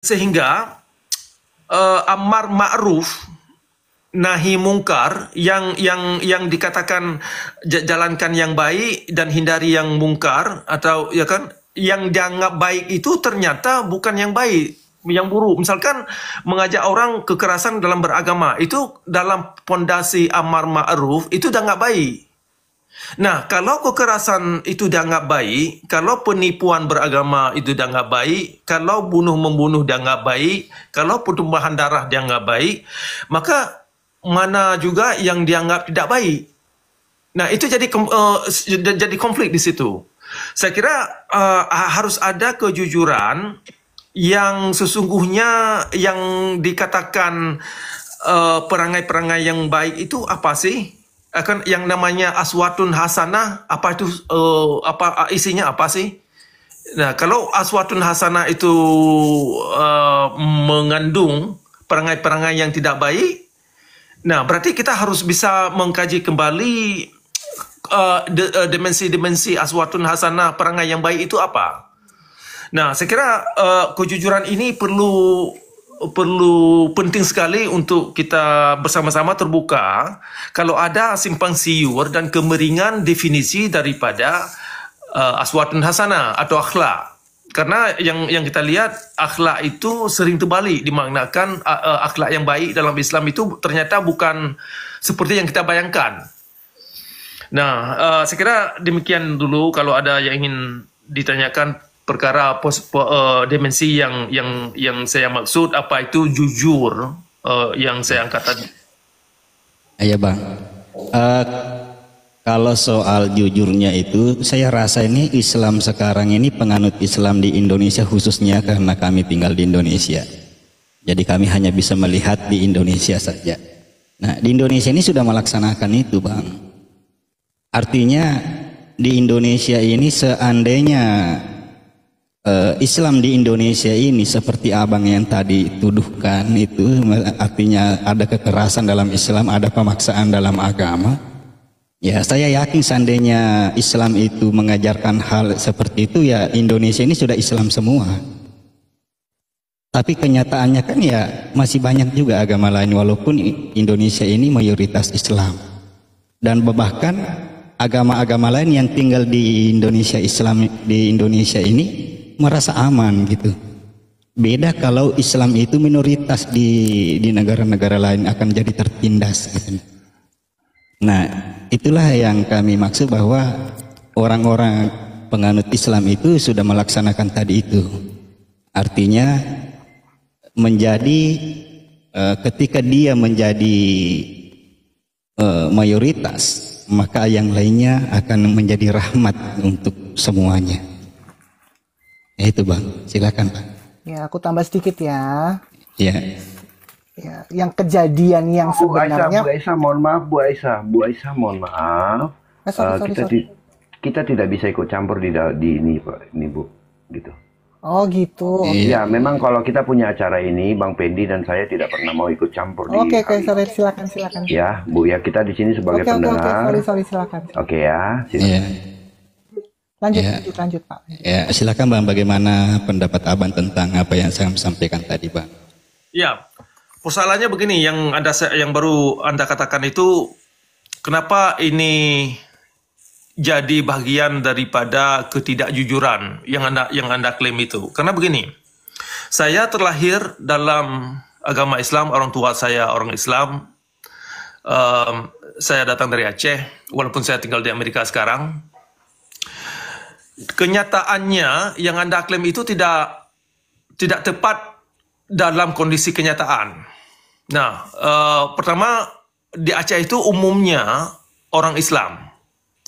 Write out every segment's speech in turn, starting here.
Sehingga amar ma'ruf nahi mungkar yang dikatakan jalankan yang baik dan hindari yang mungkar, atau ya kan, yang dianggap baik itu ternyata bukan yang baik, yang buruk. Misalkan mengajak orang kekerasan dalam beragama, itu dalam pondasi amar ma'ruf itu dah nggak baik. Nah, kalau kekerasan itu dianggap baik, kalau penipuan beragama itu dianggap baik, kalau bunuh-membunuh dianggap baik, kalau pertumpahan darah dianggap baik, maka mana juga yang dianggap tidak baik. Nah, itu jadi konflik di situ. Saya kira harus ada kejujuran yang sesungguhnya yang dikatakan perangai-perangai yang baik itu apa sih? Akan yang namanya aswatun hasanah, apa itu, apa isinya apa sih? Nah, kalau aswatun hasanah itu mengandung perangai-perangai yang tidak baik, nah berarti kita harus bisa mengkaji kembali dimensi-dimensi aswatun hasanah, perangai yang baik itu apa. Nah, saya kira kejujuran ini perlu penting sekali untuk kita bersama-sama terbuka kalau ada simpang siur dan kemeringan definisi daripada aswatun hasanah atau akhlak. Karena yang kita lihat, akhlak itu sering terbalik dimaknakan. Akhlak yang baik dalam Islam itu ternyata bukan seperti yang kita bayangkan. Nah, saya kira demikian dulu. Kalau ada yang ingin ditanyakan perkara dimensi yang saya maksud, apa itu jujur, yang saya angkat tadi. Iya Bang, kalau soal jujurnya itu, saya rasa ini Islam sekarang ini, penganut Islam di Indonesia khususnya, karena kami tinggal di Indonesia, jadi kami hanya bisa melihat di Indonesia saja. Nah, di Indonesia ini sudah melaksanakan itu Bang. Artinya di Indonesia ini seandainya Islam di Indonesia ini seperti abang yang tadi tuduhkan itu, artinya ada kekerasan dalam Islam, ada pemaksaan dalam agama. Ya, saya yakin seandainya Islam itu mengajarkan hal seperti itu, ya Indonesia ini sudah Islam semua. Tapi kenyataannya kan ya masih banyak juga agama lain, walaupun Indonesia ini mayoritas Islam. Dan bahkan agama-agama lain yang tinggal di Indonesia, Islam di Indonesia ini merasa aman gitu. Beda kalau Islam itu minoritas di negara-negara lain akan jadi tertindas gitu. Nah, itulah yang kami maksud bahwa orang-orang penganut Islam itu sudah melaksanakan tadi itu. Artinya menjadi ketika dia menjadi mayoritas, maka yang lainnya akan menjadi rahmat untuk semuanya. Ya itu Bang, silakan Bang. Ya, aku tambah sedikit ya. Ya. Ya, yang kejadian yang sebenarnya. Bu Aisyah, mohon maaf Bu Aisyah, mohon maaf. Kita tidak bisa ikut campur di ini Pak, ini Bu, gitu. Oh gitu. Ya, memang kalau kita punya acara ini, Bang Pendi dan saya tidak pernah mau ikut campur di. Oke, silakan. Ya, Bu ya, kita di sini sebagai pendengar. Sorry, silakan. Oke ya, silakan. Ya. Lanjut Pak. Ya, silakan Bang, bagaimana pendapat Abang tentang apa yang saya sampaikan tadi Bang? Ya, persoalannya begini, yang baru Anda katakan itu, kenapa ini jadi bagian daripada ketidakjujuran yang Anda klaim itu? Karena begini, saya terlahir dalam agama Islam, orang tua saya orang Islam, saya datang dari Aceh, walaupun saya tinggal di Amerika sekarang. Kenyataannya yang Anda klaim itu tidak tepat dalam kondisi kenyataan. Nah, pertama, di Aceh itu umumnya orang Islam.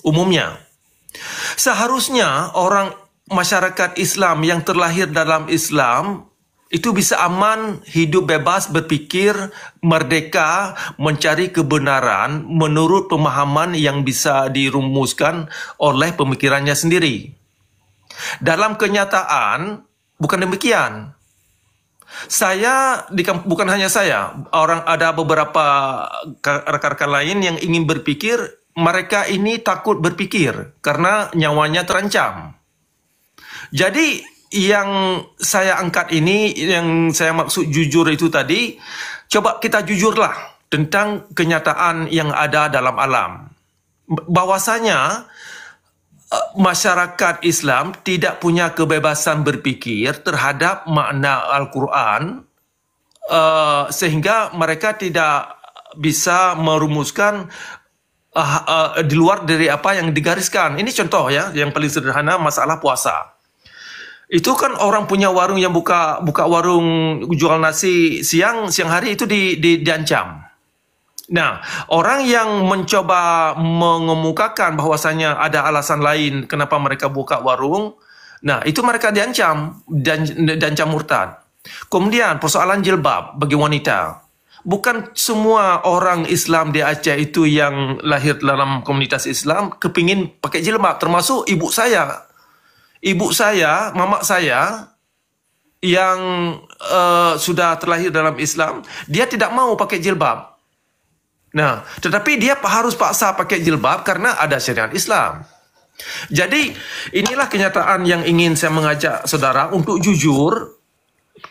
Umumnya. Seharusnya orang masyarakat Islam yang terlahir dalam Islam itu bisa aman, hidup bebas, berpikir, merdeka, mencari kebenaran menurut pemahaman yang bisa dirumuskan oleh pemikirannya sendiri. Dalam kenyataan, bukan demikian. Bukan hanya saya, ada beberapa rekan-rekan lain yang ingin berpikir, mereka ini takut berpikir karena nyawanya terancam. Jadi yang saya angkat ini, yang saya maksud jujur itu tadi, coba kita jujurlah tentang kenyataan yang ada dalam alam. Bahwasanya masyarakat Islam tidak punya kebebasan berpikir terhadap makna Al-Quran, sehingga mereka tidak bisa merumuskan di luar dari apa yang digariskan. Ini contoh ya, yang paling sederhana masalah puasa. Itu kan orang punya warung yang buka warung jual nasi siang hari itu diancam. Nah, orang yang mencoba mengemukakan bahwasanya ada alasan lain kenapa mereka buka warung, nah itu mereka diancam dan diancam murtad. Kemudian persoalan jilbab bagi wanita. Bukan semua orang Islam di Aceh itu yang lahir dalam komunitas Islam kepingin pakai jilbab, termasuk ibu saya. Ibu saya, mamak saya yang sudah terlahir dalam Islam, dia tidak mau pakai jilbab. Nah, tetapi dia harus paksa pakai jilbab karena ada syariat Islam. Jadi, inilah kenyataan yang ingin saya mengajak saudara untuk jujur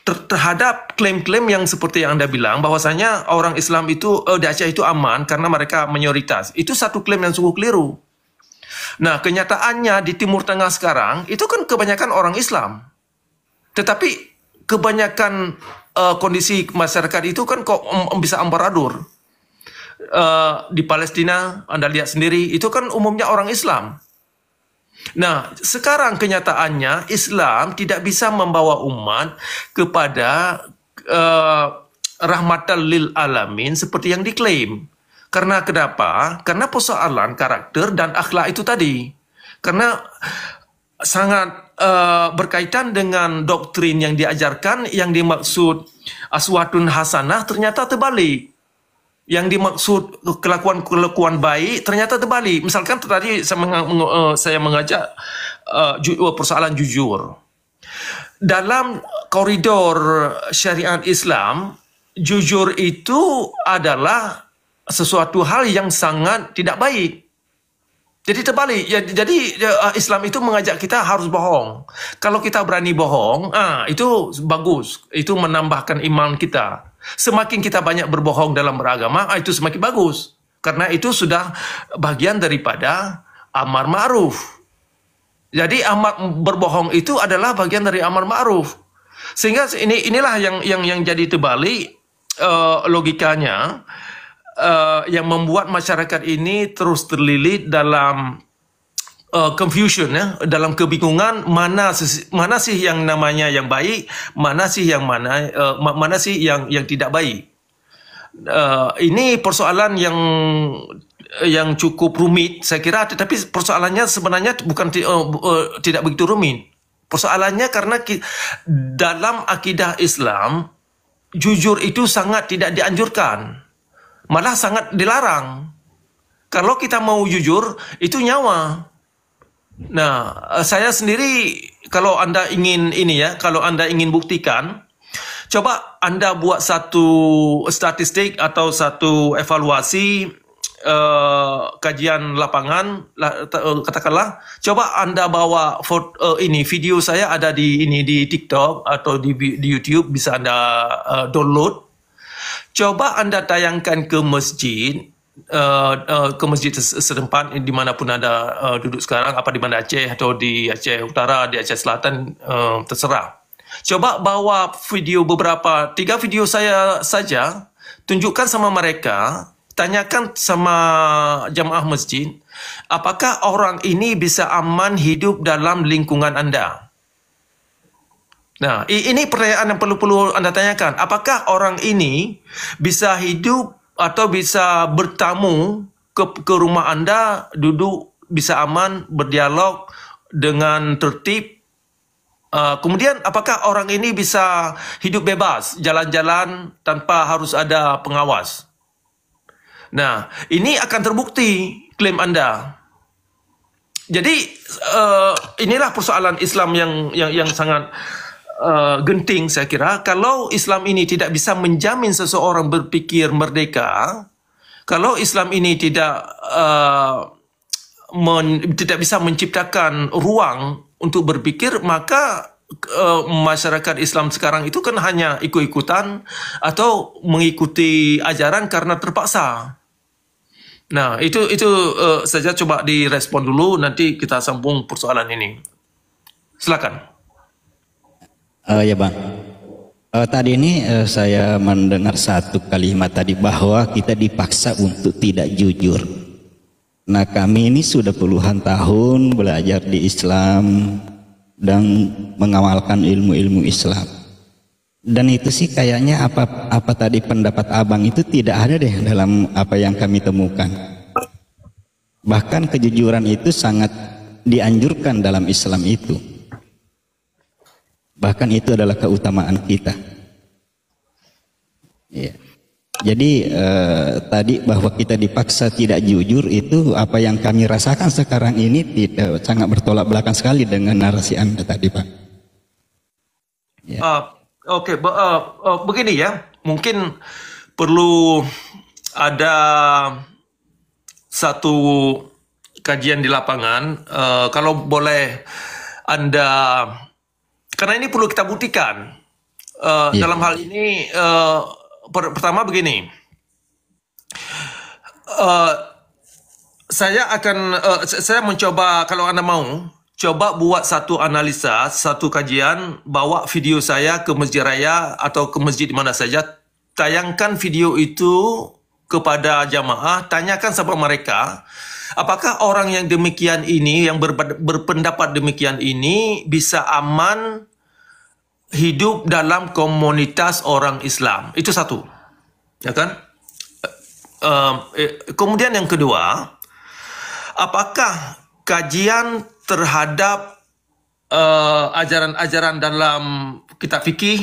terhadap klaim-klaim yang seperti yang Anda bilang, bahwasanya orang Islam itu di Aceh itu aman karena mereka mayoritas. Itu satu klaim yang sungguh keliru. Nah, kenyataannya di Timur Tengah sekarang, itu kan kebanyakan orang Islam. Tetapi kebanyakan kondisi masyarakat itu kan kok bisa ambaradul. Di Palestina, Anda lihat sendiri, itu kan umumnya orang Islam. Nah, sekarang kenyataannya Islam tidak bisa membawa umat kepada rahmatan lil alamin seperti yang diklaim. Karena kenapa? Karena persoalan karakter dan akhlak itu tadi. Karena sangat berkaitan dengan doktrin yang diajarkan, yang dimaksud aswatun hasanah ternyata terbalik. Yang dimaksud kelakuan baik ternyata terbalik. Misalkan tadi saya mengajak persoalan jujur. Dalam koridor syariat Islam, jujur itu adalah sesuatu hal yang sangat tidak baik. Jadi terbalik. Jadi Islam itu mengajak kita harus bohong. Kalau kita berani bohong, itu bagus. Itu menambahkan iman kita. Semakin kita banyak berbohong dalam beragama, itu semakin bagus. Karena itu sudah bagian daripada amar ma'ruf. Jadi berbohong itu adalah bagian dari amar ma'ruf. Sehingga inilah yang jadi terbalik logikanya. Yang membuat masyarakat ini terus terlilit dalam confusion, ya, dalam kebingungan mana sih yang namanya yang baik, mana sih yang tidak baik. Ini persoalan yang cukup rumit saya kira, tetapi persoalannya sebenarnya bukan tidak begitu rumit. Persoalannya karena dalam akidah Islam jujur itu sangat tidak dianjurkan. Malah sangat dilarang. Kalau kita mau jujur, itu nyawa. Nah, saya sendiri, kalau Anda ingin kalau Anda ingin buktikan, coba Anda buat satu statistik atau satu evaluasi kajian lapangan, katakanlah, coba Anda bawa video saya ada di TikTok atau di YouTube, bisa Anda download. Coba Anda tayangkan ke masjid setempat dimanapun Anda duduk sekarang, apa di Banda Aceh atau di Aceh Utara, di Aceh Selatan, terserah. Coba bawa video 3 video saya saja, tunjukkan sama mereka, tanyakan sama jamaah masjid, apakah orang ini bisa aman hidup dalam lingkungan Anda? Nah, ini pertanyaan yang perlu Anda tanyakan. Apakah orang ini bisa hidup atau bisa bertamu ke rumah Anda, duduk, bisa aman, berdialog dengan tertib? Kemudian, apakah orang ini bisa hidup bebas, jalan-jalan tanpa harus ada pengawas? Nah, ini akan terbukti klaim Anda. Jadi, inilah persoalan Islam yang sangat genting saya kira. Kalau Islam ini tidak bisa menjamin seseorang berpikir merdeka, kalau Islam ini tidak bisa menciptakan ruang untuk berpikir, maka masyarakat Islam sekarang itu kan hanya ikut-ikutan atau mengikuti ajaran karena terpaksa. Nah, itu saja, coba direspon dulu, nanti kita sambung persoalan ini. Silakan. Ya Bang, tadi ini saya mendengar satu kalimat tadi bahwa kita dipaksa untuk tidak jujur. Nah, kami ini sudah puluhan tahun belajar di Islam dan mengamalkan ilmu-ilmu Islam. Dan itu sih kayaknya apa tadi pendapat Abang itu tidak ada deh dalam apa yang kami temukan. Bahkan kejujuran itu sangat dianjurkan dalam Islam itu. Bahkan itu adalah keutamaan kita. Ya. Jadi tadi bahwa kita dipaksa tidak jujur itu apa yang kami rasakan sekarang ini tidak, sangat bertolak belakang sekali dengan narasi Anda tadi, Pak. Ya. Oke, begini ya, mungkin perlu ada satu kajian di lapangan, kalau boleh Anda, karena ini perlu kita buktikan. Dalam hal ini, pertama begini, saya mencoba, kalau Anda mau, coba buat satu analisa, satu kajian, bawa video saya ke Masjid Raya atau ke masjid di mana saja, tayangkan video itu kepada jamaah, tanyakan sama mereka, apakah orang yang demikian ini, yang berpendapat demikian ini, bisa aman hidup dalam komunitas orang Islam. Itu satu, ya kan? Kemudian yang kedua, apakah kajian terhadap ajaran-ajaran dalam kitab fikih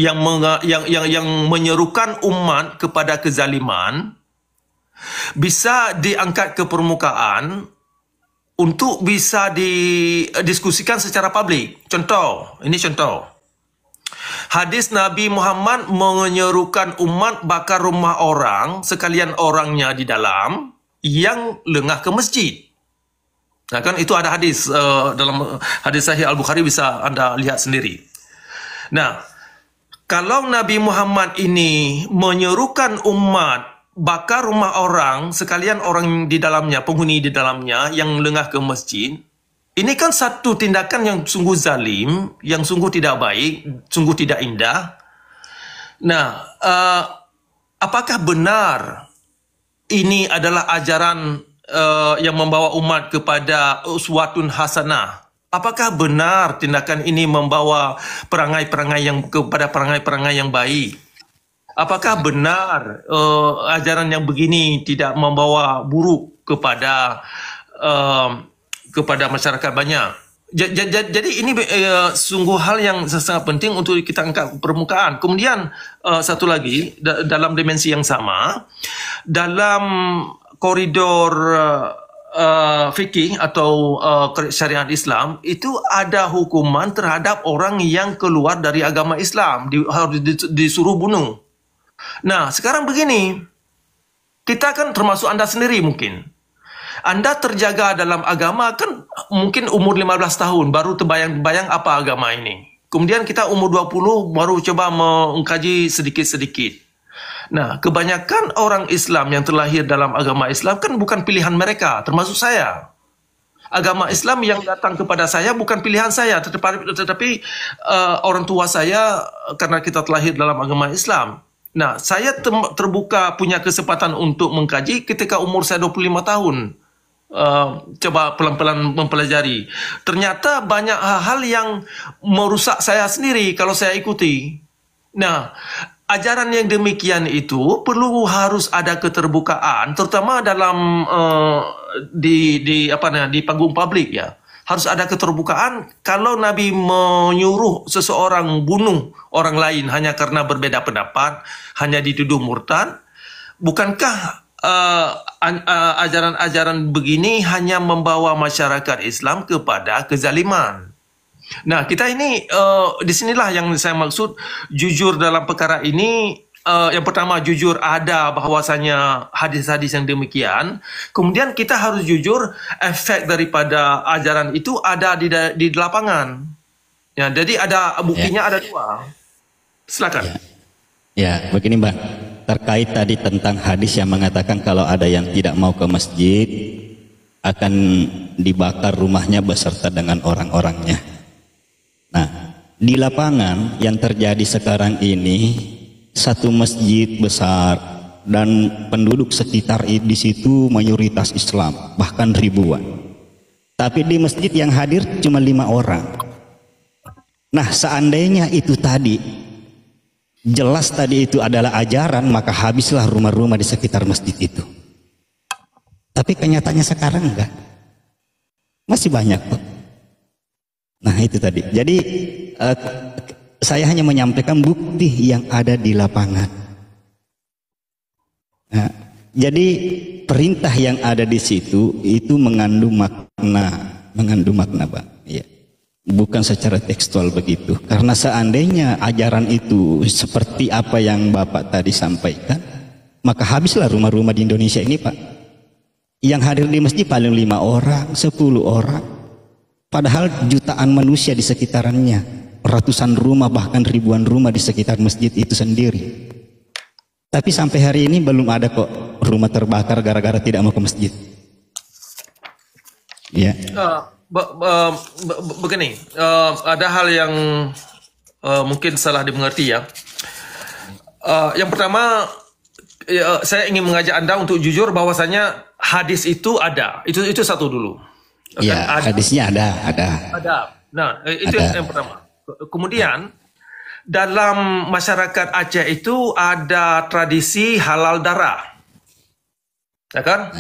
yang menyerukan umat kepada kezaliman bisa diangkat ke permukaan untuk bisa didiskusikan secara publik? Contoh, ini contoh. Hadis Nabi Muhammad menyerukan umat bakar rumah orang sekalian orangnya di dalam yang lengah ke masjid. Nah, kan itu ada hadis, dalam hadis Sahih Al-Bukhari, bisa Anda lihat sendiri. Nah, kalau Nabi Muhammad ini menyerukan umat bakar rumah orang sekalian orang di dalamnya, penghuni di dalamnya yang lengah ke masjid, ini kan satu tindakan yang sungguh zalim, yang sungguh tidak baik, sungguh tidak indah. Nah, apakah benar ini adalah ajaran yang membawa umat kepada uswatun hasanah? Apakah benar tindakan ini membawa perangai-perangai yang kepada perangai-perangai yang baik? Apakah benar ajaran yang begini tidak membawa buruk kepada masyarakat banyak? Jadi ini sungguh hal yang sangat penting untuk kita angkat permukaan. Kemudian satu lagi, dalam dimensi yang sama, dalam koridor fikih atau syariat Islam, itu ada hukuman terhadap orang yang keluar dari agama Islam, harus disuruh bunuh. Nah, sekarang begini, kita kan termasuk Anda sendiri mungkin. Anda terjaga dalam agama kan mungkin umur 15 tahun baru terbayang-bayang apa agama ini. Kemudian kita umur 20 baru coba mengkaji sedikit-sedikit. Nah, kebanyakan orang Islam yang terlahir dalam agama Islam kan bukan pilihan mereka, termasuk saya. Agama Islam yang datang kepada saya bukan pilihan saya, tetapi orang tua saya, karena kita terlahir dalam agama Islam. Nah, saya terbuka, punya kesempatan untuk mengkaji ketika umur saya 25 tahun. Coba pelan-pelan mempelajari. Ternyata banyak hal-hal yang merusak saya sendiri kalau saya ikuti. Nah, ajaran yang demikian itu perlu harus ada keterbukaan, terutama dalam di panggung publik ya. Harus ada keterbukaan. Kalau Nabi menyuruh seseorang bunuh orang lain hanya karena berbeda pendapat, hanya dituduh murtad, bukankah ajaran-ajaran begini hanya membawa masyarakat Islam kepada kezaliman? Nah, kita ini disinilah yang saya maksud jujur dalam perkara ini. Yang pertama, jujur ada bahwasanya hadis-hadis yang demikian. Kemudian kita harus jujur efek daripada ajaran itu ada di lapangan. Ya, jadi ada buktinya ada dua. Silakan. Ya, begini Bang. Terkait tadi tentang hadis yang mengatakan kalau ada yang tidak mau ke masjid akan dibakar rumahnya beserta dengan orang-orangnya. Nah, di lapangan yang terjadi sekarang ini satu masjid besar dan penduduk sekitar di situ mayoritas Islam, bahkan ribuan. Tapi di masjid yang hadir cuma 5 orang. Nah, seandainya itu tadi jelas tadi itu adalah ajaran, maka habislah rumah-rumah di sekitar masjid itu. Tapi kenyataannya sekarang enggak. Masih banyak kok. Nah, itu tadi. Jadi saya hanya menyampaikan bukti yang ada di lapangan. Nah, jadi perintah yang ada di situ itu mengandung makna, Pak. Ya. Bukan secara tekstual begitu. Karena seandainya ajaran itu seperti apa yang Bapak tadi sampaikan, maka habislah rumah-rumah di Indonesia ini, Pak. Yang hadir di masjid paling 5 orang, 10 orang. Padahal jutaan manusia di sekitarannya, ratusan rumah bahkan ribuan rumah di sekitar masjid itu sendiri. Tapi sampai hari ini belum ada kok rumah terbakar gara-gara tidak mau ke masjid. Ya. Begini, ada hal yang mungkin salah dimengerti ya. Yang pertama, saya ingin mengajak Anda untuk jujur bahwasanya hadis itu ada. Itu satu dulu. Ya, hadisnya ada. Nah, itu ada. yang pertama. Kemudian dalam masyarakat Aceh itu ada tradisi halal darah, ya kan?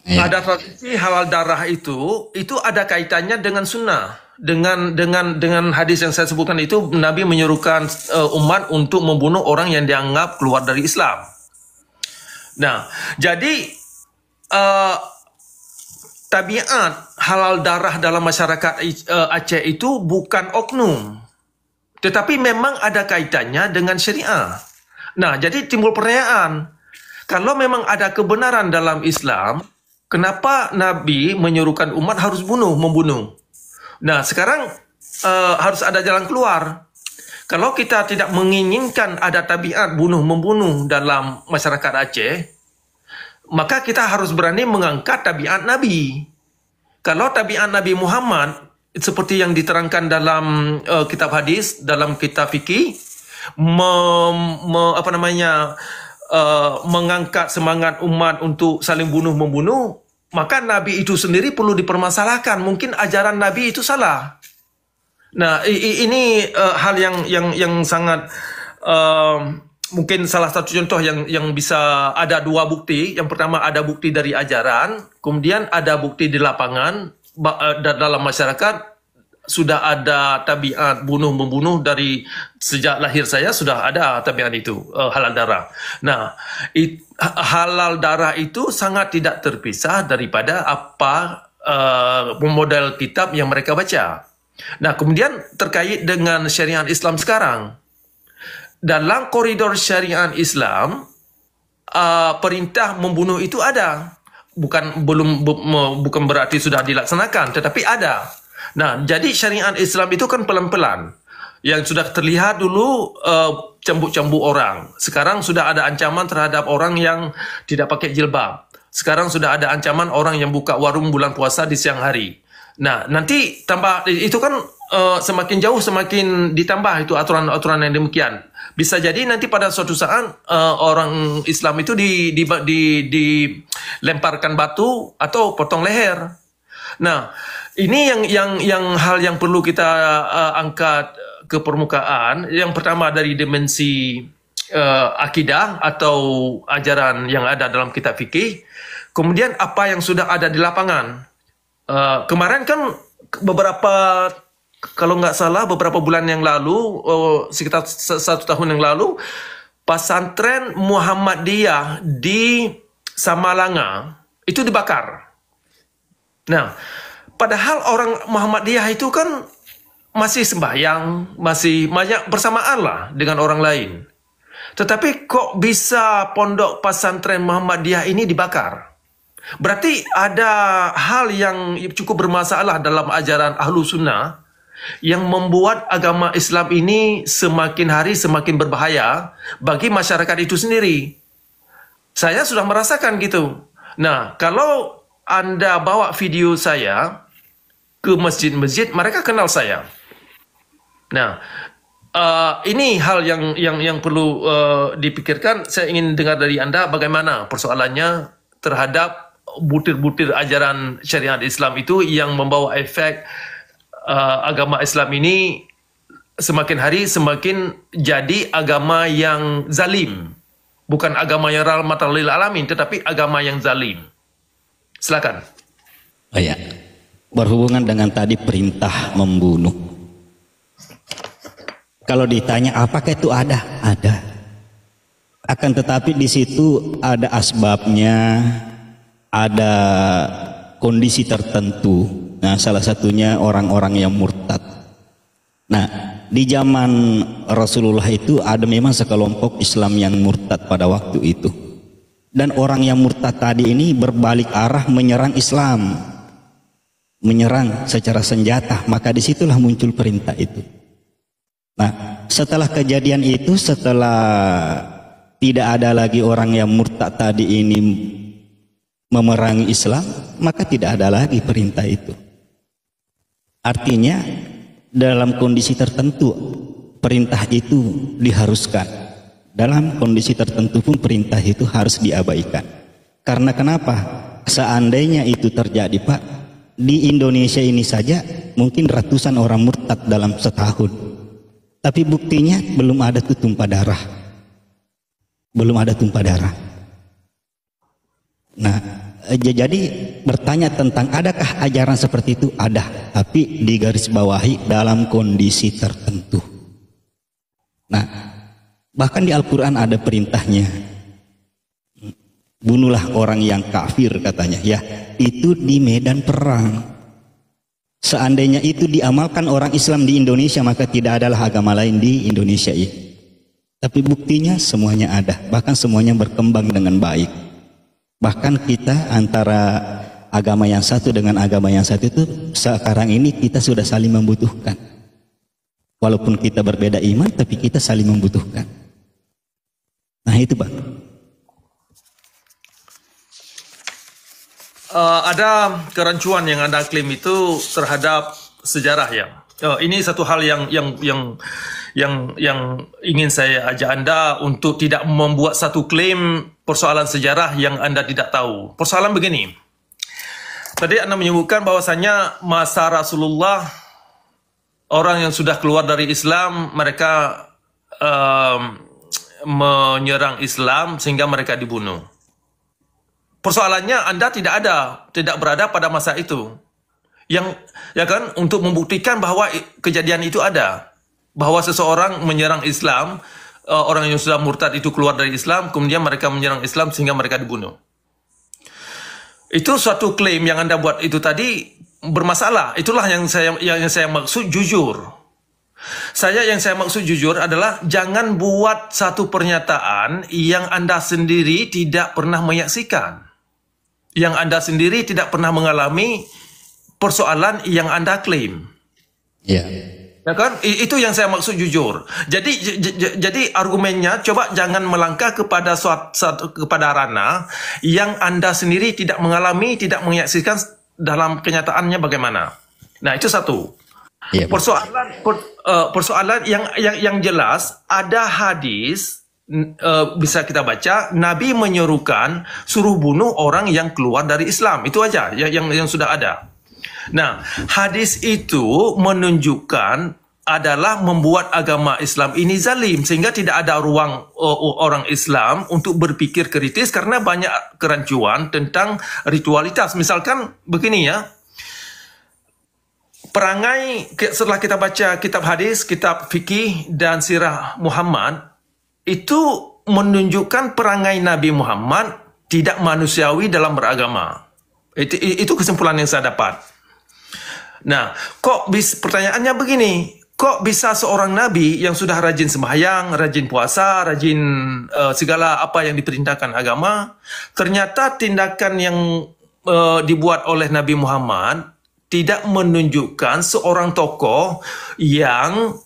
Ya. Ada tradisi halal darah itu ada kaitannya dengan sunnah, dengan hadis yang saya sebutkan itu. Nabi menyuruhkan umat untuk membunuh orang yang dianggap keluar dari Islam. Nah, jadi tabiat halal darah dalam masyarakat Aceh itu bukan oknum, tetapi memang ada kaitannya dengan syariah. Nah, jadi timbul pertanyaan, kalau memang ada kebenaran dalam Islam, kenapa Nabi menyuruhkan umat harus membunuh? Nah, sekarang harus ada jalan keluar. Kalau kita tidak menginginkan ada tabiat bunuh-membunuh dalam masyarakat Aceh, maka kita harus berani mengangkat tabiat Nabi. Kalau tabiat Nabi Muhammad, seperti yang diterangkan dalam kitab hadis, dalam kitab fikih, mengangkat semangat umat untuk saling bunuh-membunuh, maka Nabi itu sendiri perlu dipermasalahkan. Mungkin ajaran Nabi itu salah. Nah, ini hal yang sangat mungkin salah satu contoh yang bisa ada dua bukti. Yang pertama ada bukti dari ajaran, kemudian ada bukti di lapangan dalam masyarakat. Sudah ada tabiat bunuh-membunuh dari sejak lahir saya, sudah ada tabiat itu, halal darah. Nah, halal darah itu sangat tidak terpisah daripada apa model kitab yang mereka baca. Nah, kemudian terkait dengan syariat Islam sekarang. Dalam koridor syariat Islam, perintah membunuh itu ada. Bukan berarti sudah dilaksanakan, tetapi ada. Nah, jadi syariat Islam itu kan pelan-pelan. Yang sudah terlihat dulu cambuk-cambuk orang. Sekarang sudah ada ancaman terhadap orang yang tidak pakai jilbab. Sekarang sudah ada ancaman orang yang buka warung bulan puasa di siang hari. Nah, nanti tambah itu kan semakin jauh semakin ditambah itu aturan-aturan yang demikian. Bisa jadi nanti pada suatu saat orang Islam itu dilemparkan batu atau potong leher. Nah, ini yang hal yang perlu kita angkat ke permukaan. Yang pertama dari dimensi akidah atau ajaran yang ada dalam kitab fikih. Kemudian apa yang sudah ada di lapangan. Kemarin kan kalau nggak salah beberapa bulan yang lalu, sekitar 1 tahun yang lalu, pesantren Muhammadiyah di Samalanga itu dibakar. Nah, padahal orang Muhammadiyah itu kan masih sembahyang, masih banyak bersamaan lah dengan orang lain. Tetapi kok bisa pondok pesantren Muhammadiyah ini dibakar? Berarti ada hal yang cukup bermasalah dalam ajaran Ahlu Sunnah yang membuat agama Islam ini semakin hari semakin berbahaya bagi masyarakat itu sendiri. Saya sudah merasakan gitu. Nah, kalau Anda bawa video saya ke masjid-masjid, mereka kenal saya. Nah, ini hal yang perlu dipikirkan. Saya ingin dengar dari Anda bagaimana persoalannya terhadap butir-butir ajaran syariat Islam itu yang membawa efek agama Islam ini semakin hari semakin jadi agama yang zalim. Bukan agama yang rahmatan lil alamin, tetapi agama yang zalim. Silakan. Ya. Berhubungan dengan tadi perintah membunuh. Kalau ditanya apakah itu ada? Ada. Akan tetapi di situ ada asbabnya, ada kondisi tertentu. Nah, salah satunya orang-orang yang murtad. Nah, di zaman Rasulullah itu ada memang sekelompok Islam yang murtad pada waktu itu. Dan orang yang murtad tadi ini berbalik arah menyerang Islam. Menyerang secara senjata. Maka disitulah muncul perintah itu. Nah, setelah kejadian itu, setelah tidak ada lagi orang yang murtad tadi ini memerangi Islam, maka tidak ada lagi perintah itu. Artinya dalam kondisi tertentu perintah itu diharuskan. Dalam kondisi tertentu pun perintah itu harus diabaikan. Karena kenapa? Seandainya itu terjadi, Pak, di Indonesia ini saja mungkin ratusan orang murtad dalam setahun. Tapi buktinya belum ada tumpah darah. Belum ada tumpah darah. Nah, jadi bertanya tentang adakah ajaran seperti itu? Ada, tapi digarisbawahi dalam kondisi tertentu. Nah, bahkan di Al-Quran ada perintahnya. Bunuhlah orang yang kafir katanya. Ya, itu di medan perang. Seandainya itu diamalkan orang Islam di Indonesia, maka tidak adalah agama lain di Indonesia ini. Tapi buktinya semuanya ada, bahkan semuanya berkembang dengan baik. Bahkan kita antara agama yang satu dengan agama yang satu itu sekarang ini kita sudah saling membutuhkan. Walaupun kita berbeda iman, tapi kita saling membutuhkan. Nah itu, Pak. Ada kerancuan yang Anda klaim itu terhadap sejarah ya. Ini satu hal yang ingin saya ajak Anda untuk tidak membuat satu klaim persoalan sejarah yang Anda tidak tahu. Persoalan begini. Tadi Anda menyebutkan bahwasanya masa Rasulullah orang yang sudah keluar dari Islam mereka menyerang Islam sehingga mereka dibunuh. Persoalannya Anda tidak berada pada masa itu. Yang ya kan untuk membuktikan bahwa kejadian itu ada. Bahwa seseorang menyerang Islam, orang yang sudah murtad itu keluar dari Islam, kemudian mereka menyerang Islam sehingga mereka dibunuh. Itu suatu klaim yang Anda buat itu tadi bermasalah. Itulah yang saya maksud jujur. Yang saya maksud jujur adalah jangan buat satu pernyataan yang Anda sendiri tidak pernah menyaksikan. Yang Anda sendiri tidak pernah mengalami persoalan yang Anda klaim. Ya. Ya kan? Itu yang saya maksud jujur. Jadi argumennya coba jangan melangkah kepada kepada ranah yang Anda sendiri tidak mengalami, tidak menyaksikan dalam kenyataannya bagaimana. Nah, itu satu. Ya, persoalan yang jelas ada hadis bisa kita baca Nabi menyerukan suruh bunuh orang yang keluar dari Islam. Itu aja yang sudah ada. Nah, hadis itu menunjukkan adalah membuat agama Islam ini zalim sehingga tidak ada ruang orang Islam untuk berpikir kritis karena banyak kerancuan tentang ritualitas. Misalkan begini ya. Perangai setelah kita baca kitab hadis, kitab fikih dan sirah Muhammad itu menunjukkan perangai Nabi Muhammad tidak manusiawi dalam beragama. Itu kesimpulan yang saya dapat. Nah, pertanyaannya begini, kok bisa seorang Nabi yang sudah rajin sembahyang, rajin puasa, rajin segala apa yang diperintahkan agama, ternyata tindakan yang dibuat oleh Nabi Muhammad tidak menunjukkan seorang tokoh yang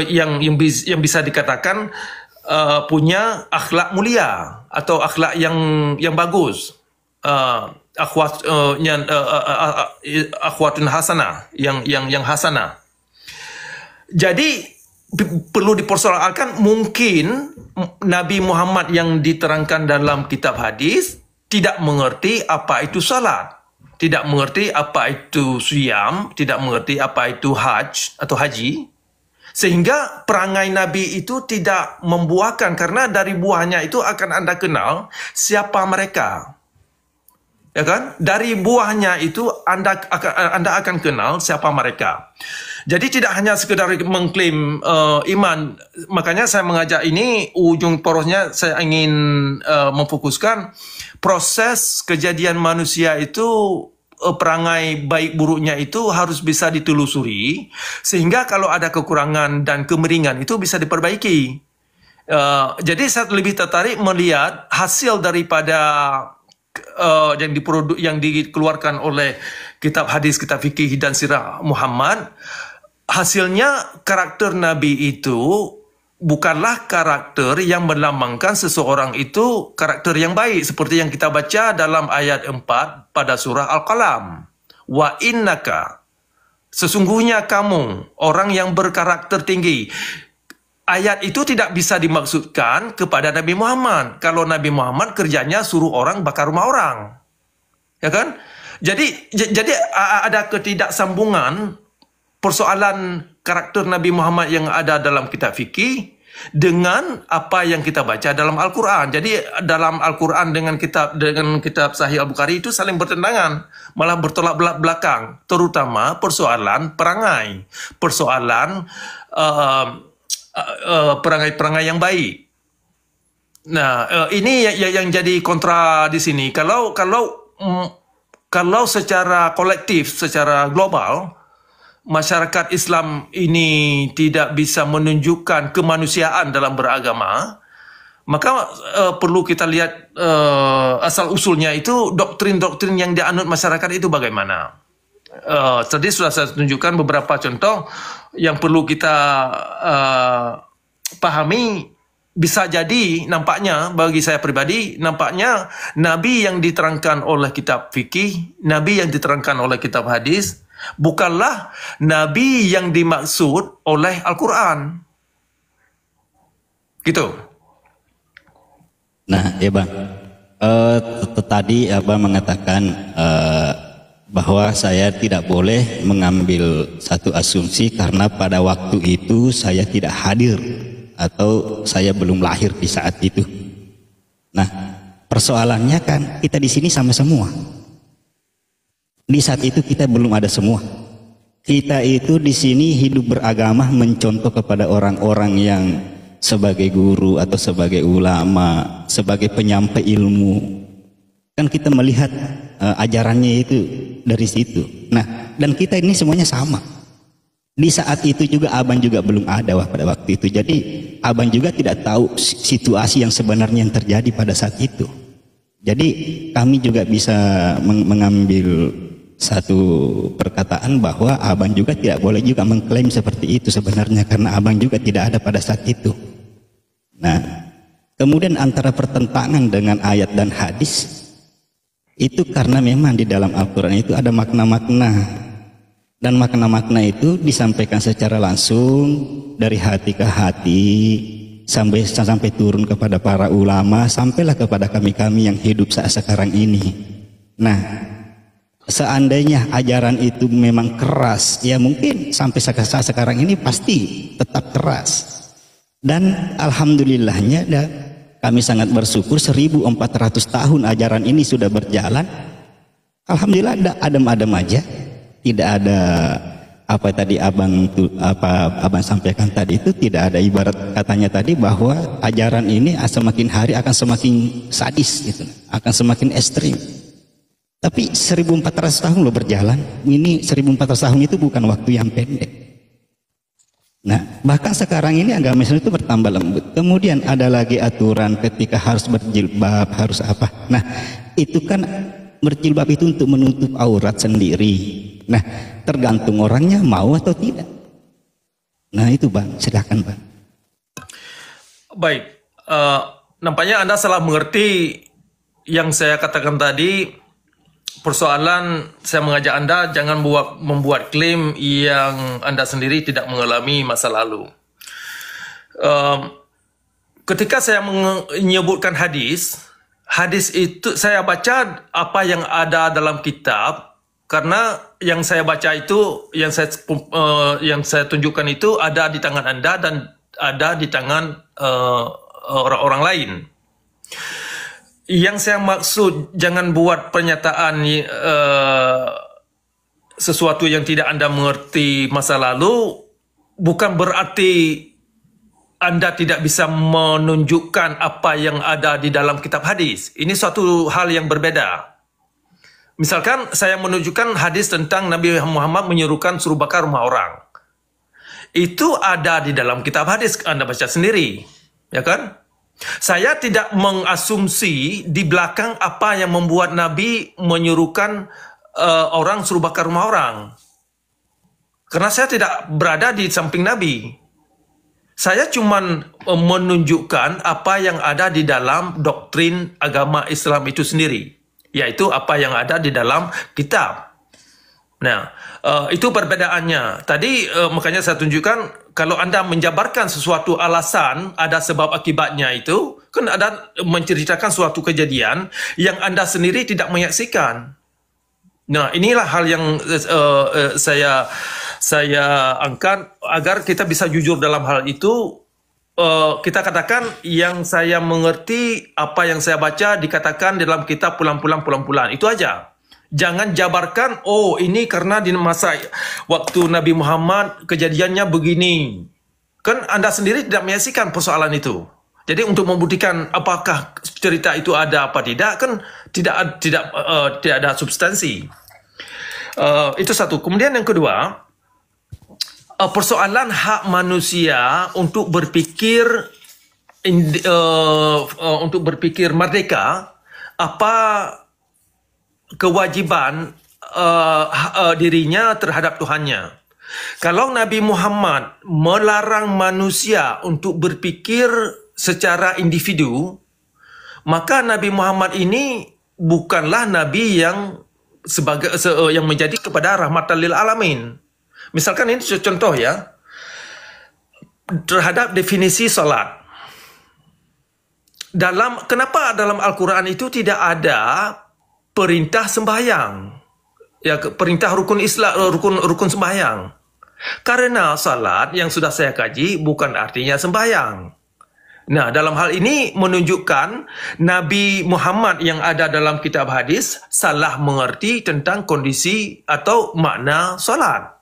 yang bisa dikatakan punya akhlak mulia atau akhlak yang bagus, akhwatun hasanah, yang hasanah. Jadi perlu dipersoalkan, mungkin Nabi Muhammad yang diterangkan dalam kitab hadis tidak mengerti apa itu salat, tidak mengerti apa itu siyam, tidak mengerti apa itu haji, sehingga perangai Nabi itu tidak membuahkan, karena dari buahnya itu akan Anda kenal siapa mereka. Ya kan? Dari buahnya itu Anda akan kenal siapa mereka. Jadi tidak hanya sekedar mengklaim iman. Makanya saya mengajak ini, ujung porosnya saya ingin memfokuskan proses kejadian manusia itu, perangai baik buruknya itu harus bisa ditelusuri, sehingga kalau ada kekurangan dan kemiringan itu bisa diperbaiki. Jadi saya lebih tertarik melihat hasil daripada yang dikeluarkan oleh kitab hadis, kitab fikih dan sirah Muhammad. Hasilnya karakter Nabi itu bukanlah karakter yang melambangkan seseorang itu karakter yang baik, seperti yang kita baca dalam ayat 4 pada surah Al-Qalam. Wa innaka, sesungguhnya kamu orang yang berkarakter tinggi. Ayat itu tidak bisa dimaksudkan kepada Nabi Muhammad. Kalau Nabi Muhammad kerjanya suruh orang bakar rumah orang. Ya kan? Jadi ada ketidaksambungan persoalan karakter Nabi Muhammad yang ada dalam kitab fikih dengan apa yang kita baca dalam Al-Quran. Jadi dalam Al-Quran dengan kitab Sahih Al-Bukhari itu saling bertentangan, malah bertolak belakang, terutama persoalan perangai, persoalan perangai-perangai yang baik. Nah, ini yang jadi kontra di sini. Kalau secara kolektif, secara global, masyarakat Islam ini tidak bisa menunjukkan kemanusiaan dalam beragama, maka perlu kita lihat asal usulnya itu, doktrin-doktrin yang dianut masyarakat itu bagaimana. Tadi sudah saya tunjukkan beberapa contoh yang perlu kita pahami. Bisa jadi nampaknya, bagi saya pribadi, nampaknya Nabi yang diterangkan oleh kitab fikih, Nabi yang diterangkan oleh kitab hadis, bukanlah Nabi yang dimaksud oleh Al-Quran. Gitu. Nah, ya Bang, tadi Abang mengatakan bahwa saya tidak boleh mengambil satu asumsi karena pada waktu itu saya tidak hadir atau saya belum lahir di saat itu. Nah, persoalannya kan kita di sini sama semua. Di saat itu kita belum ada semua. Kita itu di sini hidup beragama mencontoh kepada orang-orang yang sebagai guru atau sebagai ulama, sebagai penyampai ilmu. Kan kita melihat ajarannya itu dari situ. Nah, dan kita ini semuanya sama. Di saat itu juga Abang juga belum ada pada waktu itu. Jadi Abang juga tidak tahu situasi yang sebenarnya yang terjadi pada saat itu. Jadi kami juga bisa mengambil satu perkataan bahwa Abang juga tidak boleh juga mengklaim seperti itu sebenarnya, karena Abang juga tidak ada pada saat itu. Nah, kemudian antara pertentangan dengan ayat dan hadis itu karena memang di dalam Al-Quran itu ada makna-makna. Dan makna-makna itu disampaikan secara langsung dari hati ke hati sampai turun kepada para ulama, sampailah kepada kami-kami yang hidup saat sekarang ini. Nah, seandainya ajaran itu memang keras, ya mungkin sampai saat sekarang ini pasti tetap keras. Dan alhamdulillahnya kami sangat bersyukur 1400 tahun ajaran ini sudah berjalan. Alhamdulillah adem-adem aja. Tidak ada apa tadi Abang sampaikan tadi itu, tidak ada ibarat katanya tadi bahwa ajaran ini semakin hari akan semakin sadis gitu, akan semakin ekstrim. Tapi 1400 tahun loh berjalan. Ini 1400 tahun itu bukan waktu yang pendek. Nah, bahkan sekarang ini agama Islam itu bertambah lembut. Kemudian ada lagi aturan ketika harus berjilbab, harus apa. Nah, itu kan berjilbab itu untuk menutup aurat sendiri. Nah, tergantung orangnya mau atau tidak. Nah itu Bang, silakan Bang. Baik, nampaknya Anda salah mengerti yang saya katakan tadi. Persoalan saya mengajak Anda jangan membuat klaim yang Anda sendiri tidak mengalami masa lalu. Ketika saya menyebutkan hadis itu saya baca apa yang ada dalam kitab. Karena yang saya baca itu, yang saya tunjukkan itu ada di tangan Anda dan ada di tangan orang-orang lain. Yang saya maksud jangan buat pernyataan sesuatu yang tidak Anda mengerti masa lalu, bukan berarti Anda tidak bisa menunjukkan apa yang ada di dalam kitab hadis. Ini suatu hal yang berbeda. Misalkan saya menunjukkan hadis tentang Nabi Muhammad menyuruhkan suruh bakar rumah orang. Itu ada di dalam kitab hadis, Anda baca sendiri. Ya kan? Saya tidak mengasumsi di belakang apa yang membuat Nabi menyuruhkan orang suruh bakar rumah orang. Karena saya tidak berada di samping Nabi. Saya cuma menunjukkan apa yang ada di dalam doktrin agama Islam itu sendiri. Yaitu apa yang ada di dalam kitab. Nah, itu perbedaannya. Tadi makanya saya tunjukkan kalau Anda menjabarkan sesuatu alasan, ada sebab akibatnya itu, kan ada menceritakan suatu kejadian yang Anda sendiri tidak menyaksikan. Nah, inilah hal yang saya angkat agar kita bisa jujur dalam hal itu. Kita katakan yang saya mengerti, apa yang saya baca dikatakan dalam kitab pulang-pulang. Itu aja. Jangan jabarkan, oh ini karena di masa waktu Nabi Muhammad kejadiannya begini. Kan Anda sendiri tidak menyaksikan persoalan itu. Jadi untuk membuktikan apakah cerita itu ada apa tidak, kan tidak ada substansi. Itu satu. Kemudian yang kedua, persoalan hak manusia untuk berpikir merdeka, apa kewajiban dirinya terhadap Tuhannya. Kalau Nabi Muhammad melarang manusia untuk berpikir secara individu, maka Nabi Muhammad ini bukanlah Nabi yang menjadi kepada rahmatan lil alamin. Misalkan ini contoh ya, terhadap definisi salat. Kenapa dalam Al-Quran itu tidak ada perintah sembahyang? Ya, perintah rukun Islam, rukun sembahyang. Karena salat yang sudah saya kaji bukan artinya sembahyang. Nah, dalam hal ini menunjukkan Nabi Muhammad yang ada dalam kitab hadis salah mengerti tentang kondisi atau makna salat.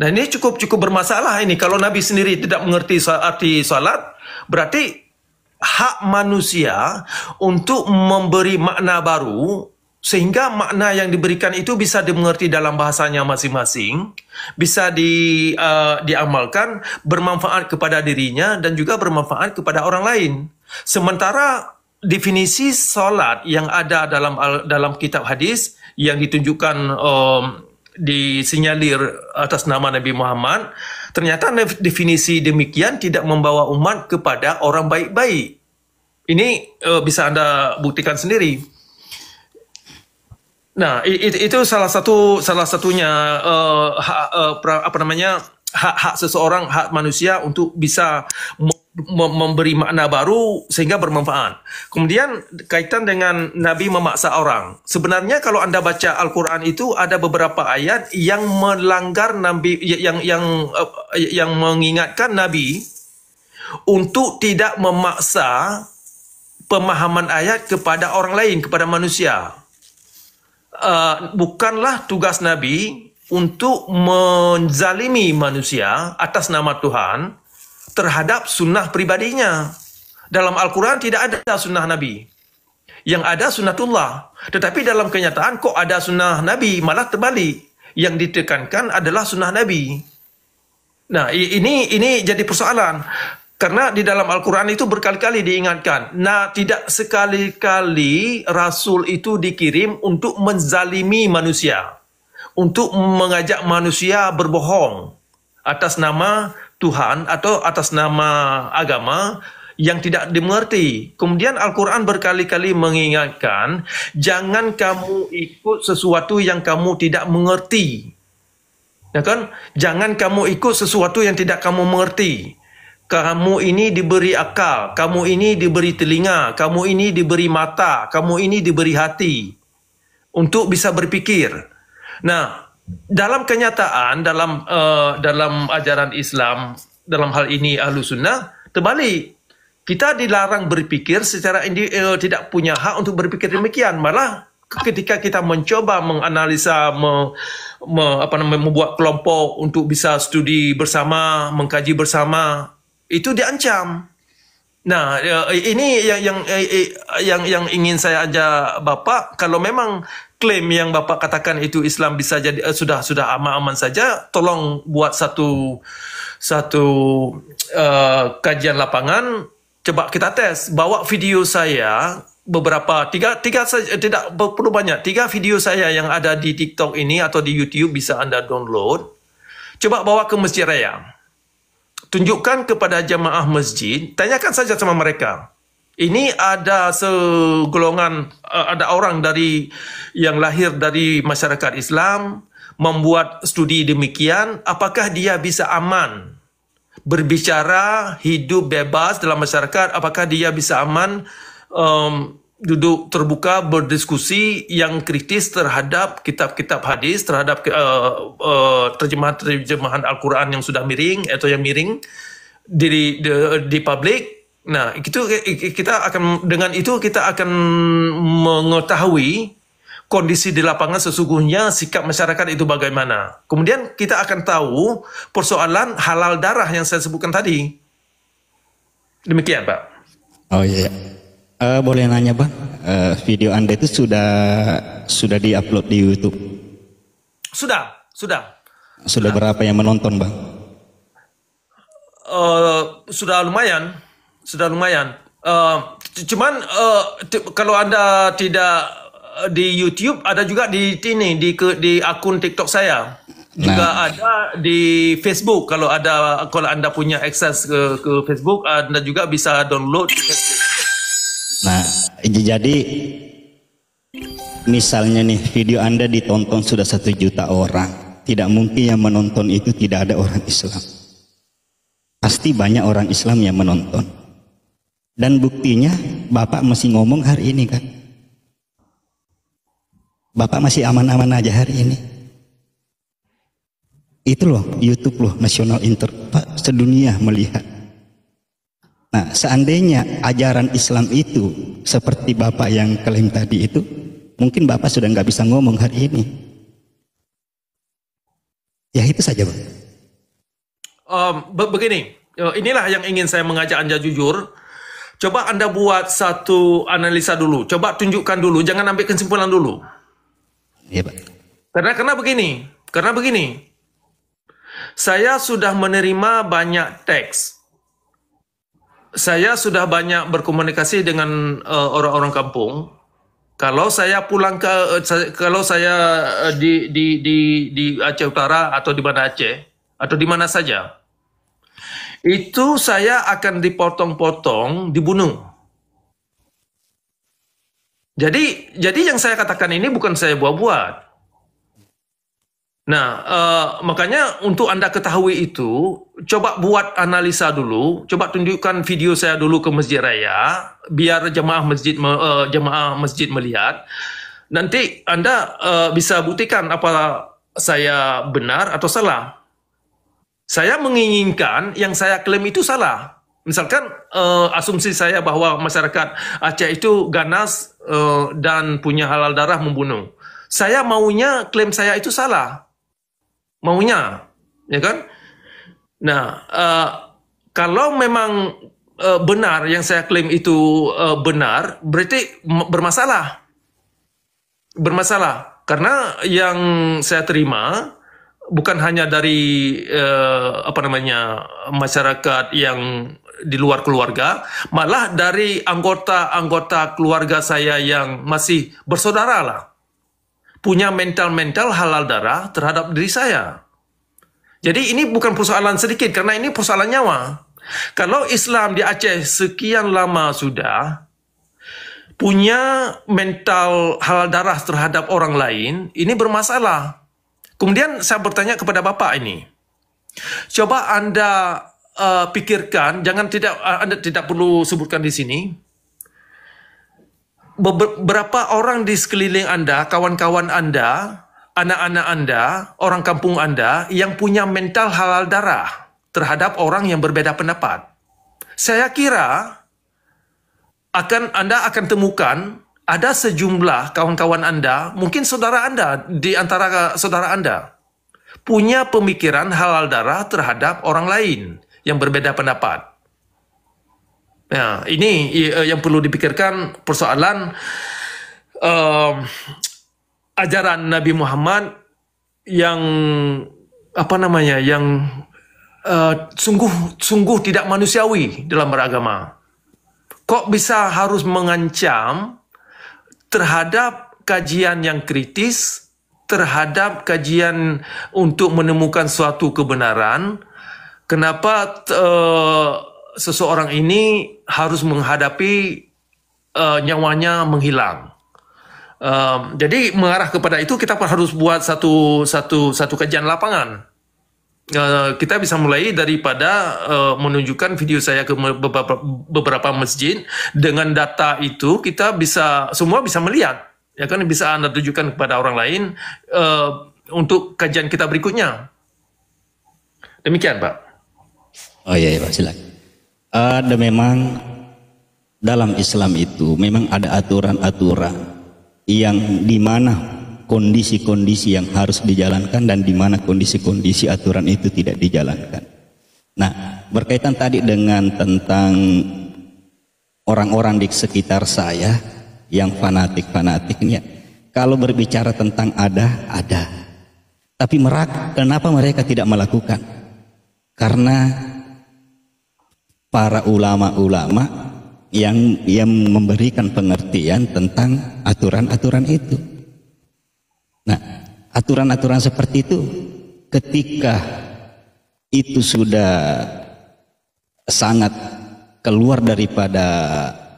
Nah, ini cukup bermasalah ini. Kalau Nabi sendiri tidak mengerti arti salat, berarti hak manusia untuk memberi makna baru, sehingga makna yang diberikan itu bisa dimengerti dalam bahasanya masing-masing, bisa diamalkan, bermanfaat kepada dirinya dan juga bermanfaat kepada orang lain. Sementara definisi salat yang ada dalam kitab hadis yang ditunjukkan disinyalir atas nama Nabi Muhammad, ternyata definisi demikian tidak membawa umat kepada orang baik-baik. Ini bisa Anda buktikan sendiri. Nah, itu salah satunya hak seseorang, hak manusia untuk bisa memberi makna baru sehingga bermanfaat. Kemudian kaitan dengan Nabi memaksa orang. Sebenarnya kalau Anda baca Al-Quran itu ada beberapa ayat yang melanggar Nabi, yang mengingatkan Nabi untuk tidak memaksa pemahaman ayat kepada orang lain, kepada manusia. Bukanlah tugas Nabi untuk menzalimi manusia atas nama Tuhan terhadap sunnah pribadinya. Dalam Al-Quran tidak ada sunnah Nabi. Yang ada sunnatullah. Tetapi dalam kenyataan kok ada sunnah Nabi, malah terbalik. Yang ditekankan adalah sunnah Nabi. Nah, ini jadi persoalan. Karena di dalam Al-Quran itu berkali-kali diingatkan. Nah, tidak sekali-kali Rasul itu dikirim untuk menzalimi manusia. untuk mengajak manusia berbohong atas nama Tuhan atau atas nama agama yang tidak dimengerti. Kemudian Al-Quran berkali-kali mengingatkan, jangan kamu ikut sesuatu yang kamu tidak mengerti. Ya kan? Jangan kamu ikut sesuatu yang tidak kamu mengerti. Kamu ini diberi akal, kamu ini diberi telinga, kamu ini diberi mata, kamu ini diberi hati untuk bisa berpikir. Nah, dalam kenyataan, dalam ajaran Islam, dalam hal ini Ahlus Sunnah, terbalik. Kita dilarang berpikir secara tidak punya hak untuk berpikir demikian. Malah ketika kita mencoba menganalisa, membuat kelompok untuk bisa studi bersama, mengkaji bersama, itu diancam. Nah, ini yang ingin saya ajak Bapak, kalau memang klaim yang Bapak katakan itu Islam bisa jadi sudah aman-aman saja, tolong buat satu kajian lapangan, coba kita tes, bawa video saya beberapa tiga saja, tidak perlu banyak, 3 video saya yang ada di TikTok ini atau di YouTube bisa Anda download. Coba bawa ke Masjid Raya. Tunjukkan kepada jamaah masjid, tanyakan saja sama mereka. Ini ada segolongan, ada orang yang lahir dari masyarakat Islam, membuat studi demikian, apakah dia bisa aman berbicara, hidup bebas dalam masyarakat, apakah dia bisa aman duduk terbuka berdiskusi yang kritis terhadap kitab-kitab hadis, terhadap terjemahan Al-Quran yang sudah miring atau yang miring di publik. Nah, itu kita akan, dengan itu kita akan mengetahui kondisi di lapangan sesungguhnya sikap masyarakat itu bagaimana. Kemudian kita akan tahu persoalan halal darah yang saya sebutkan tadi. Demikian, Pak. Oh iya. Boleh nanya, Bang, video Anda itu sudah diupload di YouTube? Sudah. Sudah berapa yang menonton, Bang? Sudah lumayan. Cuman kalau Anda tidak di YouTube, ada juga di akun TikTok saya. Juga ada di Facebook. Kalau Anda punya akses ke Facebook, Anda juga bisa download di Facebook. Nah, jadi misalnya nih video Anda ditonton sudah 1 juta orang, tidak mungkin yang menonton itu tidak ada orang Islam. Pasti banyak orang Islam yang menonton. Dan buktinya Bapak masih ngomong hari ini kan. Bapak masih aman-aman aja hari ini. Itu loh YouTube loh, nasional sedunia melihat. Nah, seandainya ajaran Islam itu seperti Bapak yang klaim tadi itu, mungkin Bapak sudah nggak bisa ngomong hari ini. Ya itu saja, Bang. Begini, inilah yang ingin saya mengajak Anda jujur. Coba Anda buat satu analisa dulu. Coba tunjukkan dulu, jangan ambil kesimpulan dulu. Iya, Pak. Karena begini. Saya sudah menerima banyak teks. Saya sudah banyak berkomunikasi dengan orang-orang kampung. Kalau saya pulang kalau saya di Aceh Utara atau di mana Aceh atau di mana saja, itu saya akan dipotong-potong, dibunuh. Jadi yang saya katakan ini bukan saya buat-buat. Nah, makanya untuk Anda ketahui itu, coba buat analisa dulu, coba tunjukkan video saya dulu ke Masjid Raya, biar jemaah masjid melihat. Nanti Anda bisa buktikan apa saya benar atau salah. Saya menginginkan yang saya klaim itu salah. Misalkan asumsi saya bahwa masyarakat Aceh itu ganas dan punya halal darah membunuh. Saya maunya klaim saya itu salah. Maunya, ya kan? Nah, kalau memang benar yang saya klaim itu benar, berarti bermasalah. Karena yang saya terima bukan hanya dari masyarakat yang di luar keluarga, malah dari anggota-anggota keluarga saya yang masih bersaudara lah. punya mental-mental halal darah terhadap diri saya. Jadi ini bukan persoalan sedikit, karena ini persoalan nyawa. Kalau Islam di Aceh sekian lama sudah punya mental halal darah terhadap orang lain, ini bermasalah. Kemudian saya bertanya kepada Bapak ini, coba Anda pikirkan, Anda tidak perlu sebutkan di sini, beberapa orang di sekeliling Anda, kawan-kawan Anda, anak-anak Anda, orang kampung Anda yang punya mental halal darah terhadap orang yang berbeda pendapat. Saya kira Anda akan temukan ada sejumlah kawan-kawan Anda, mungkin saudara Anda, di antara saudara Anda, punya pemikiran halal darah terhadap orang lain yang berbeda pendapat. Nah, ini yang perlu dipikirkan, persoalan ajaran Nabi Muhammad yang yang sungguh tidak manusiawi dalam beragama. Kok bisa harus mengancam terhadap kajian yang kritis, terhadap kajian untuk menemukan suatu kebenaran? Kenapa seseorang ini harus menghadapi nyawanya menghilang? Jadi mengarah kepada itu kita harus buat satu kajian lapangan. Kita bisa mulai daripada menunjukkan video saya ke beberapa masjid. Dengan data itu kita semua bisa melihat, ya kan, bisa Anda tunjukkan kepada orang lain untuk kajian kita berikutnya. Demikian, Pak. Oh iya, Pak, silakan. Ada memang dalam Islam itu memang ada aturan-aturan yang dimana kondisi-kondisi yang harus dijalankan dan dimana kondisi-kondisi aturan itu tidak dijalankan. Nah, berkaitan tadi dengan tentang orang-orang di sekitar saya yang fanatik-fanatiknya, kalau berbicara tentang ada. Tapi kenapa mereka tidak melakukan? Karena para ulama-ulama yang memberikan pengertian tentang aturan-aturan itu. Nah, aturan-aturan seperti itu ketika itu sudah sangat keluar daripada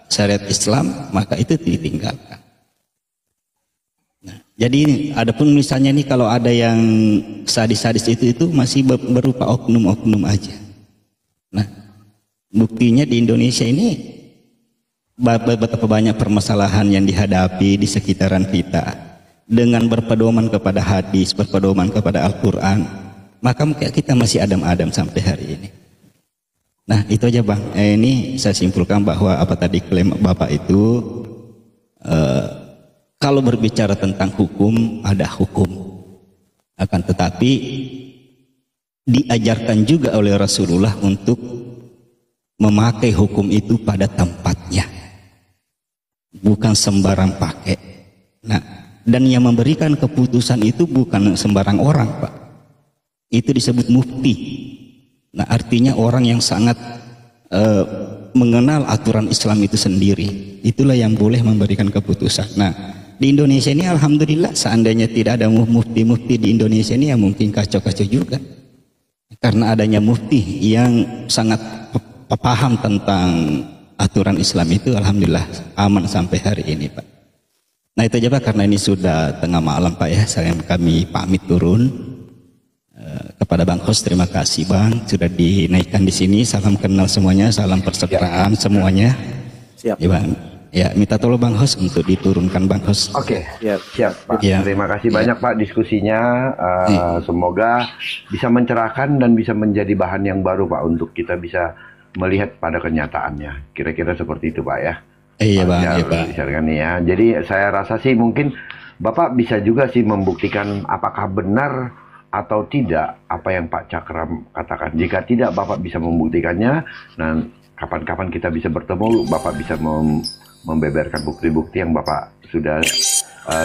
syariat Islam, maka itu ditinggalkan. Nah, jadi adapun misalnya nih kalau ada yang sadis-sadis itu masih berupa oknum-oknum aja. Nah, buktinya di Indonesia ini betapa banyak permasalahan yang dihadapi di sekitaran kita. Dengan berpedoman kepada hadis, berpedoman kepada Al-Quran, maka kita masih adam-adam sampai hari ini. Nah, itu aja, Bang. Ini saya simpulkan bahwa apa tadi klaim Bapak itu, kalau berbicara tentang hukum, ada hukum. Akan tetapi diajarkan juga oleh Rasulullah untuk memakai hukum itu pada tempatnya, bukan sembarang pakai. Nah, dan yang memberikan keputusan itu bukan sembarang orang, Pak. Itu disebut mufti. Nah, artinya orang yang sangat mengenal aturan Islam itu sendiri. Itulah yang boleh memberikan keputusan. Nah, di Indonesia ini alhamdulillah, seandainya tidak ada mufti-mufti di Indonesia ini, ya mungkin kacau-kacau juga. Karena adanya mufti yang sangat paham tentang aturan Islam itu, alhamdulillah aman sampai hari ini, Pak. Nah, itu aja, Pak, karena ini sudah tengah malam, Pak, ya. Kami pamit turun. Kepada Bang Host, terima kasih, Bang, sudah dinaikkan di sini. Salam kenal semuanya, salam persaudaraan semuanya. Siap. Ya, Bang. Ya, minta tolong Bang Host untuk diturunkan, Bang Host. Oke, siap, Pak. Ya. Terima kasih banyak, Pak, diskusinya. Semoga bisa mencerahkan dan bisa menjadi bahan yang baru, Pak, untuk kita bisa melihat pada kenyataannya. Kira-kira seperti itu, Pak, ya. Iya, Bang. Iya, Pak. Ya. Jadi saya rasa sih mungkin Bapak bisa juga sih membuktikan apakah benar atau tidak apa yang Pak Cakram katakan. Jika tidak Bapak bisa membuktikannya, dan kapan-kapan kita bisa bertemu, Bapak bisa membeberkan bukti-bukti yang Bapak sudah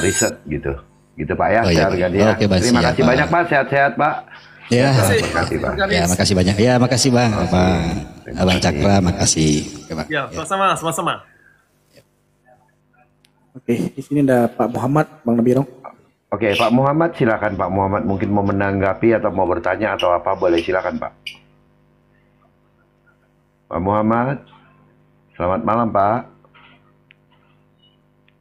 riset gitu. Gitu, Pak, ya. Oh, iya, ya. Oke, Bang, terima kasih Pak. banyak, Pak. Sehat-sehat, Pak. Ya, terima kasih, Pak. Ya, makasih banyak. Ya, makasih, Bang. Abang Cakra, makasih. Ya, sama-sama. Oke, di sini ada Pak Muhammad, Bang Nabirong. Oke, Pak Muhammad, silakan Pak Muhammad, mungkin mau menanggapi atau mau bertanya atau apa, boleh silakan Pak. Pak Muhammad, selamat malam Pak.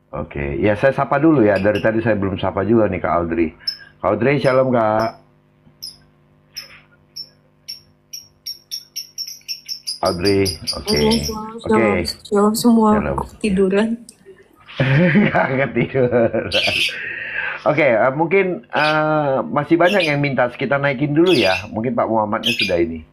Oke, ya saya sapa dulu ya, dari tadi saya belum sapa juga nih Kak Audrey. Kak Audrey, shalom Kak. Audrey, oke. Oke, Shalom semua, shalom. tiduran. Nggak ketiduran. Oke, mungkin masih banyak yang minta kita naikin dulu ya. Mungkin Pak Muhammadnya sudah ini.